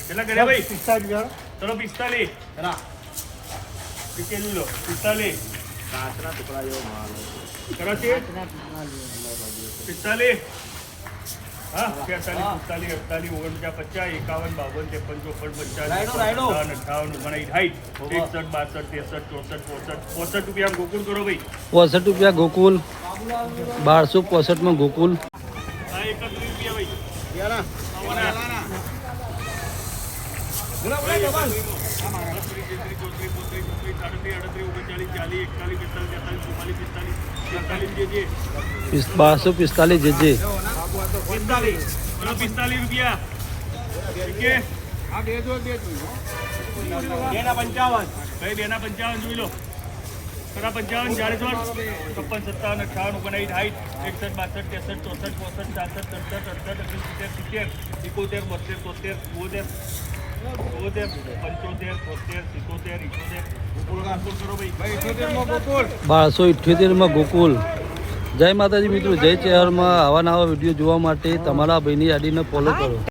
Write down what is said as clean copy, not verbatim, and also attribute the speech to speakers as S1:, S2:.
S1: કેટલા કર્યા ભાઈ? 45. ચલો 45. રા. કેટલી લો? 45. કાચના ટુકડા જેવો માલ. કરો છે? 45. હા, 46, 47, 48, 49, 50, 51, 52, 53, 54, 55, 58, 59, 60, 61, 62, 63, 64, 65 રૂપિયા ગોકુલ કરો ભાઈ.
S2: 65 રૂપિયા ગોકુલ. 1265 માં ગોકુલ.
S1: હા, 31 રૂપિયા ભાઈ. યારા.
S2: બારસો 45 જે
S1: 45 રૂપિયા. બેના 55 જોઈ લો. 55, 46, 56, 57, 58, 59, 60, 61, 62, 63, 64, 65, 70, 72,
S2: 1278 માં ગોકુલ. જય માતાજી મિત્રો, જય ચેહરમાં. આવા નવા વિડીયો જોવા માટે તમારા ભાઈની યાદીને ફોલો કરો.